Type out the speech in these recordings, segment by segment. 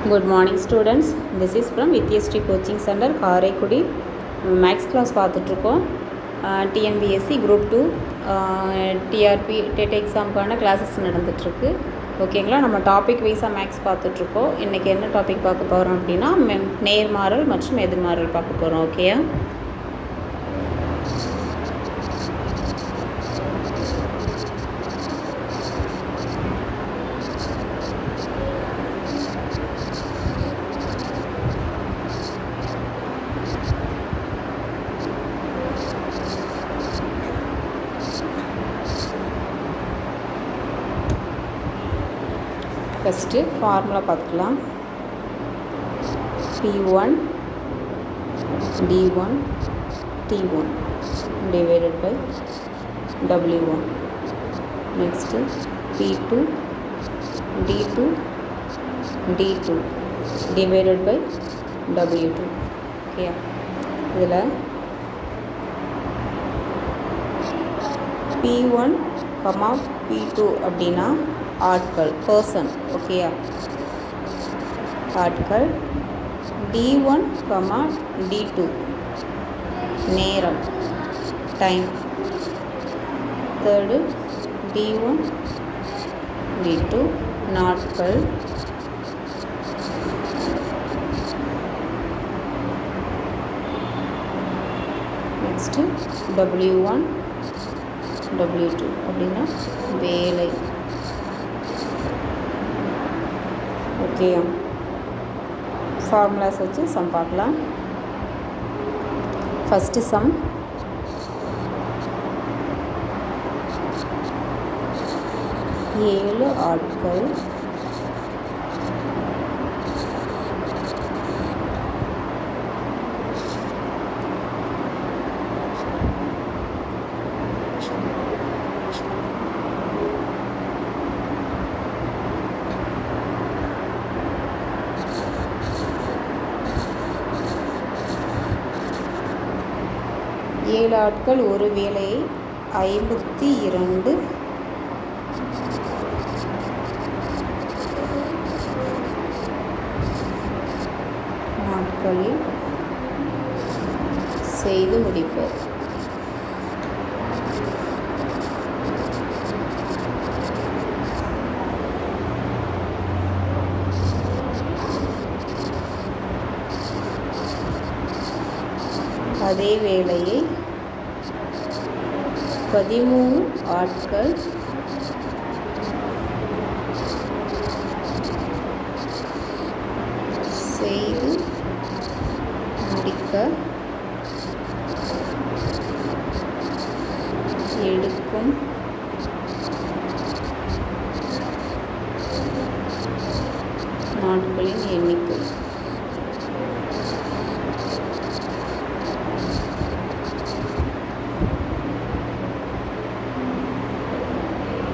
Good morning students. This is from Vityasri Coaching Center, Karaikudi. Max class பார்த்துட்ருக்கோம். TNPSC group 2 TRB TET எக்ஸாமுக்கான classes நடந்துகிட்ருக்கு. ஓகேங்களா, நம்ம topic வைஸாக மேக்ஸ் பார்த்துட்ருக்கோம். இன்றைக்கி என்ன டாபிக் பார்க்க போகிறோம் அப்படின்னா நேர்மாறல் மற்றும் எதிர்மாறல் பார்க்க போகிறோம். ஓகேயா? ஃபஸ்ட்டு ஃபார்முலா பார்த்துக்கலாம். P1 D1 T1 divided by W1. Next P2 D2 D2 divided by W2. Okay, இதில் P1, P2 அப்படின்னா ஆட்கள், பர்சன். ஓகேயா? ஆட்கள். D1, D2 நேரம், டைம். தேர்டு D1 D2 நாட்கள். நெக்ஸ்ட்டு W1 W2 அப்படின்னா வேலை. ஓகே, ஃபார்முலாஸ் வச்சு சம் பார்க்கலாம். ஃபஸ்ட்டு சம் ஏழு ஆட்கள் ஏழு ஆட்கள் ஒரு வேலையை 52 நாட்களில் செய்து முடிப்பர். அதே வேலையை 13 ஆட்கள் செய்து முடிக்க எடுக்கும் நாட்களின் எண்ணிக்கை.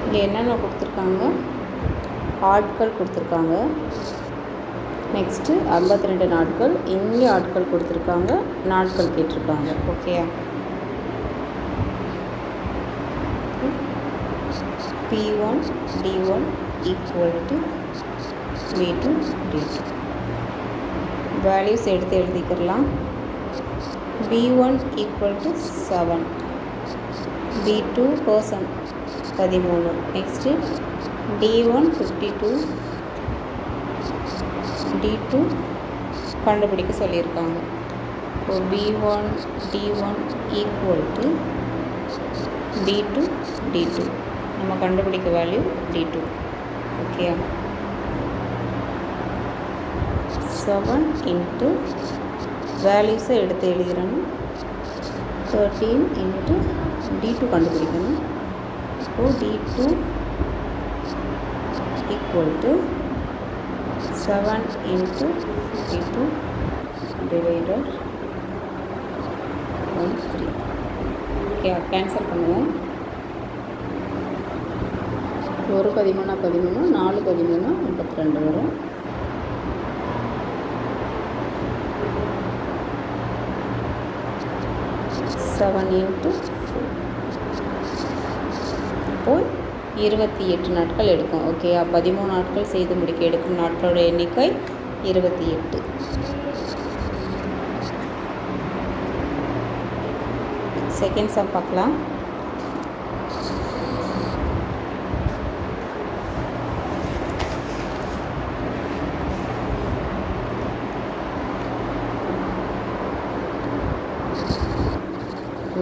இங்கே என்னென்ன கொடுத்துருக்காங்க? ஆட்கள் கொடுத்துருக்காங்க. நெக்ஸ்ட்டு 52 நாட்கள். இங்கே ஆட்கள் கொடுத்துருக்காங்க, நாட்கள் கேட்டிருக்காங்க. Okay, P1 D1 equal to V2 D2. Values எடுத்து எழுதிக்கிறலாம். B1 equal to 7, B2 person 13. Next D1 52, D2 கண்டுபிடிக்க சொல்லியிருக்காங்க. இப்போ B1 D1 equal to D2 D2. நம்ம கண்டுபிடிக்க வேல்யூ D2. ஓகே, 7 இன்ட்டு வேல்யூஸை எடுத்து எழுதிடணும். 13 இன்ட்டு D2 கண்டுபிடிக்கணும். So D2 equal to 7 into 52 divided by 3. Okay, cancel பண்ணுவோம். ஒரு 13 13, 4 13 52 வரும். செவன் இன்ட்டு 28 நாட்கள் எடுக்கும். ஓகே, 13 நாட்கள் செய்து முடிக்க எடுக்கும் நாட்களோட எண்ணிக்கை 28. செகண்ட் சம் பார்க்கலாம்.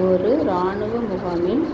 ஒரு இராணுவ முகாமில்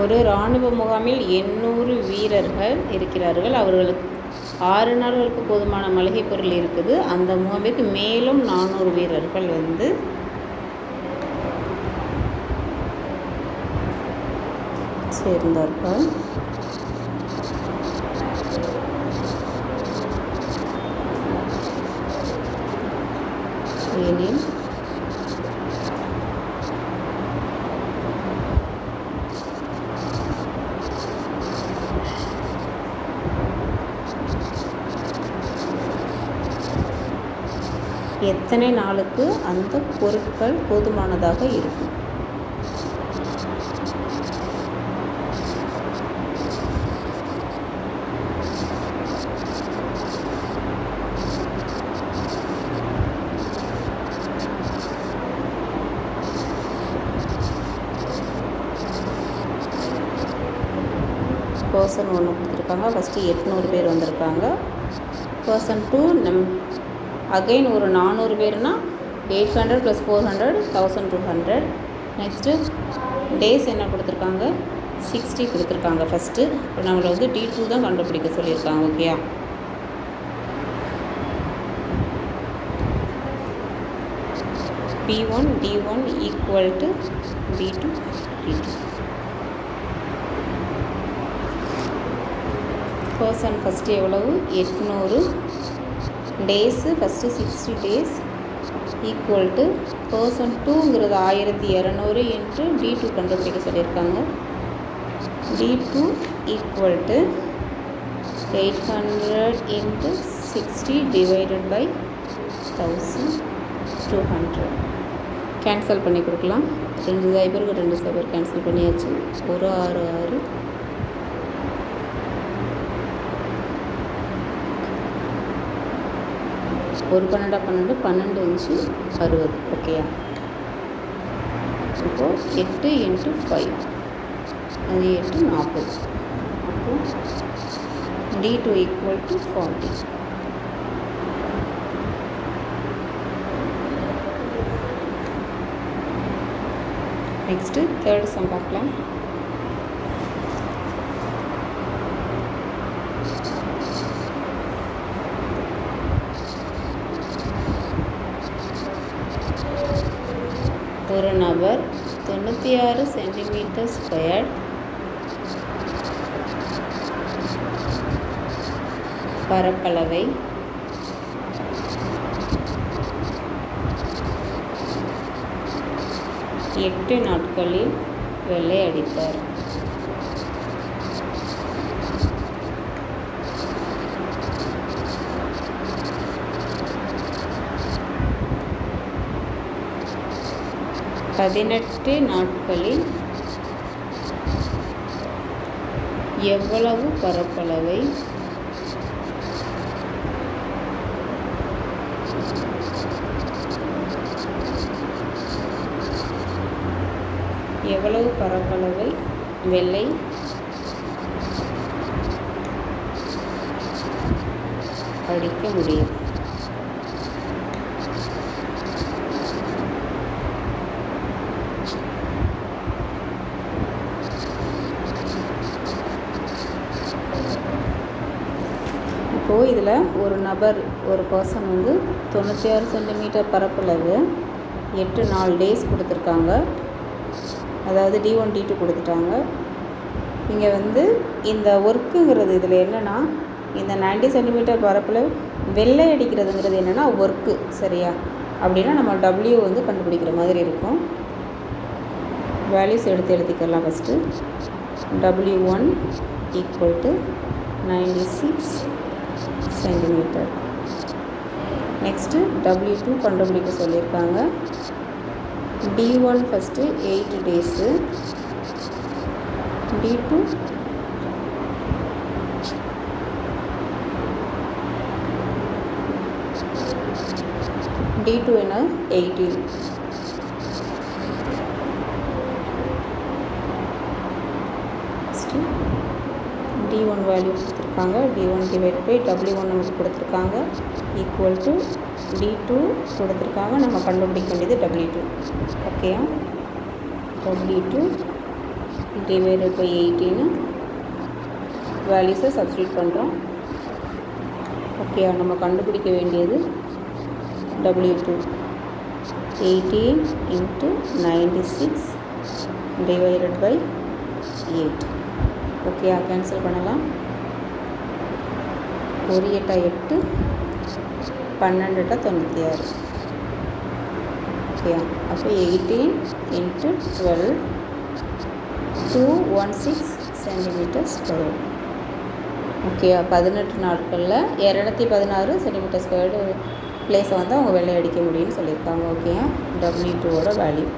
ஒரு இராணுவ முகாமில் 800 வீரர்கள் இருக்கிறார்கள். அவர்களுக்கு 6 நாட்களுக்கு போதுமான மளிகை பொருள் இருக்குது. அந்த முகாமிற்கு மேலும் 400 வீரர்கள் சேர்ந்தார்கள். எனில் எத்தனை நாளுக்கு அந்த பொருட்கள் போதுமானதாக இருக்கும்? பர்சன் 1 கொடுத்துருக்காங்க. ஃபஸ்ட்டு 800 பேர் வந்திருக்காங்க. பர்சன் 2 அகைன் ஒரு 400 பேர்னா 800 + 400 1200. நெக்ஸ்ட்டு டேஸ் என்ன கொடுத்துருக்காங்க? 60 கொடுத்துருக்காங்க ஃபஸ்ட்டு. இப்போ நம்மளை D2 தான் கண்டுபிடிக்க சொல்லியிருக்காங்க. ஓகேயா? P1 D1 = B2 D2. Person first எவ்வளவு? 800. Days first 60 days equal person 2ங்கிறது 1200 இன்ட்டு D2 கண்டுபிடிக்க சொல்லியிருக்காங்க. D2 = 800 into 60 divided by 1200. Cancel பண்ணி கொடுக்கலாம். 2 0க்கு 2 0 கேன்சல் பண்ணியாச்சு. 1 6 6 1 12 12 12 இன்ச்சு 60. ஓகேயா? இப்போது 8 × 5 அது 8 40. அப்போது D2 = 40. நெக்ஸ்ட்டு தேர்ட் சம் பார்க்கலாம். ஒரு நபர் 96 cm² பரப்பளவை 8 நாட்களில் வெள்ளையடித்தார். 18 நாட்களில் எவ்வளவு பரப்பளவை வெள்ளை அடிக்க முடியும்? இப்போது இதில் ஒரு நபர், ஒரு பர்சன் வந்து 96 சென்டிமீட்டர் பரப்பளவு 8 டேஸ் கொடுத்துருக்காங்க. அதாவது D1 D2 கொடுத்துட்டாங்க. இங்கே வந்து இந்த ஒர்க்குங்கிறது இதில் என்னென்னா, இந்த 90 சென்டிமீட்டர் பரப்பளவு வெள்ளை அடிக்கிறதுங்கிறது என்னென்னா ஒர்க்கு. சரியா? அப்படின்னா நம்ம W வந்து கண்டுபிடிக்கிற மாதிரி இருக்கும். வேல்யூஸ் எடுத்து எழுதிக்கலாம். First W1 equal to 96 centimetre. Next W2 கண்டுபிடிக்க சொல்லியிருக்காங்க. D1 ஃபஸ்ட்டு 8 டேஸு, D2 என்ன 18. ஃபஸ்ட்டு D1 வேல்யூ கொடுத்துருக்காங்க. D1 டிவைட் பை W1 நமக்கு கொடுத்துருக்காங்க. ஈக்குவல் டு D2 கொடுத்துருக்காங்க. நம்ம கண்டுபிடிக்க வேண்டியது W2. Okay, W2 divided by 18 வேல்யூஸை சப்ஸ்டியூட் பண்ணுறோம். ஓகே, நம்ம கண்டுபிடிக்க வேண்டியது W2 18 into 96 divided by 8. Okay, cancel பண்ணலாம். 1 8 8 12 96. ஓகே, அப்போ 18 இன்ட்டு 12 216 சென்டிமீட்டர் ஸ்கொயர். ஓகே, 18 நாட்களில் 216 சென்டிமீட்டர் ஸ்கொயர்டு பிளேஸை வந்து அவங்க வெள்ளை அடிக்க முடியும்னு சொல்லியிருக்காங்க. ஓகே, W2ஓட வேல்யூ.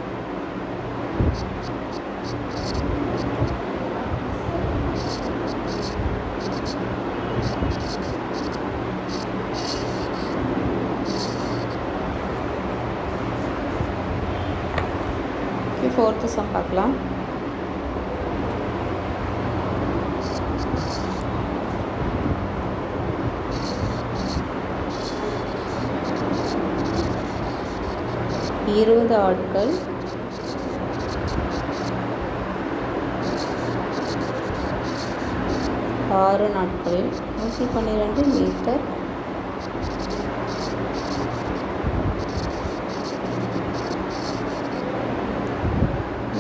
ஃபோர்த்து சம் பார்க்கலாம். இருபது ஆட்கள் 6 நாட்களில் 112 மீட்டர்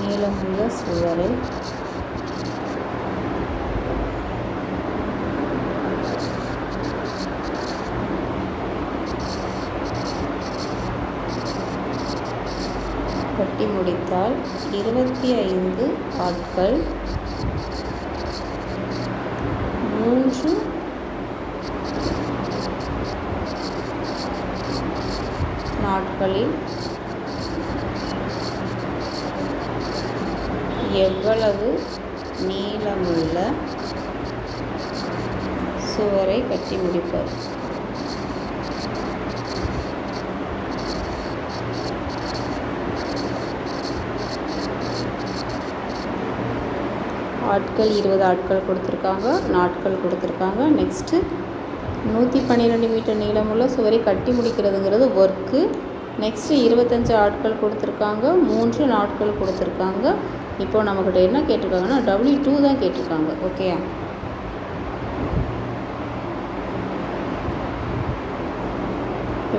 நீளமுள்ள சுவரை கட்டி முடித்தால் 25 ஆட்கள் 3 நாட்களில் எவ்வளவு நீளமுள்ள சுவரை கட்டி முடிப்பார்? ஆட்கள் 20 ஆட்கள் கொடுத்துருக்காங்க, நாட்கள் கொடுத்துருக்காங்க. நெக்ஸ்ட்டு 112 மீட்டர் நீளமுள்ள சுவரை கட்டி முடிக்கிறதுங்கிறது ஒர்க்கு. நெக்ஸ்ட்டு 25 ஆட்கள் கொடுத்துருக்காங்க, 3 நாட்கள் கொடுத்துருக்காங்க. இப்போது நம்மக்கிட்ட என்ன கேட்டிருக்காங்கன்னா W2 தான் கேட்டிருக்காங்க. ஓகே,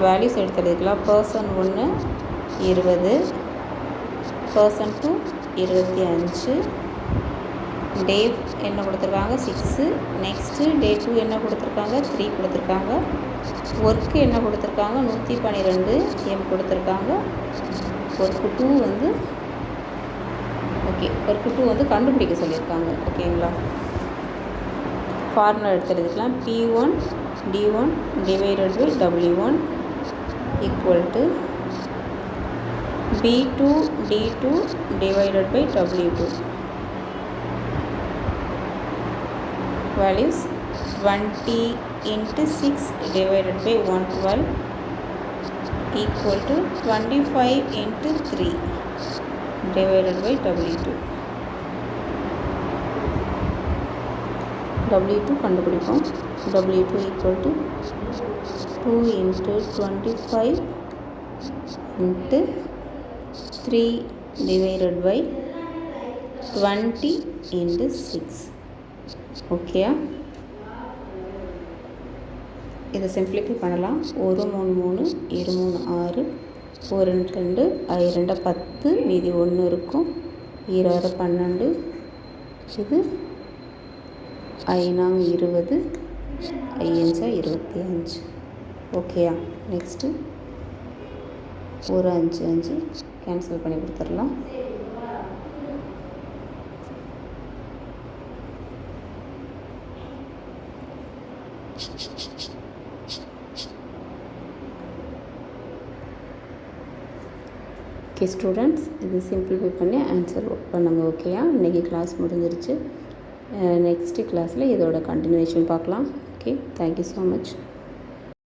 வேல்யூஸ் எடுத்து எழுதிக்கலாம். பர்சன் 1 20, பர்சன் 2 25, டே என்ன கொடுத்துருக்காங்க 6, நெக்ஸ்ட்டு டே 2 என்ன கொடுத்துருக்காங்க 3 கொடுத்துருக்காங்க. ஒர்க்கு என்ன கொடுத்துருக்காங்க 112 M கொடுத்துருக்காங்க. ஒர்க்கு 2 வந்து ஓகே, ஒர்க்கு 2 வந்து கண்டுபிடிக்க சொல்லியிருக்காங்க. ஓகேங்களா, ஃபார்முலா எடுத்து எழுதிக்கலாம். P1 D1 divided by W1 equal to B2 D2 divided by W2. Values 20 into 6 divided by 112 equal to 25 into 3 divided by W2. W2 கண்டுபிடிப்போம். W2 equal to 2 into 25 into 3 divided by 20 into 6. ஓகேயா? இதை simplify பண்ணலாம். 1 3 3 2 3 6 1 2 2 2 10 மீதி 1 இருக்கும். 2 12 இது 5 20 5 25. ஓகேயா? Next ஒரு 5 5 cancel பண்ணி கொடுத்துடலாம். ஓகே ஸ்டூடெண்ட்ஸ், இது சிம்பிளிஃபை பண்ணி ஆன்சர் ஒர்க் பண்ணுங்கள். ஓகேயா? இன்றைக்கி கிளாஸ் முடிஞ்சிருச்சு. நெக்ஸ்ட்டு கிளாஸில் இதோட கண்டினியூஷன் பார்க்கலாம். Okay, thank you so much.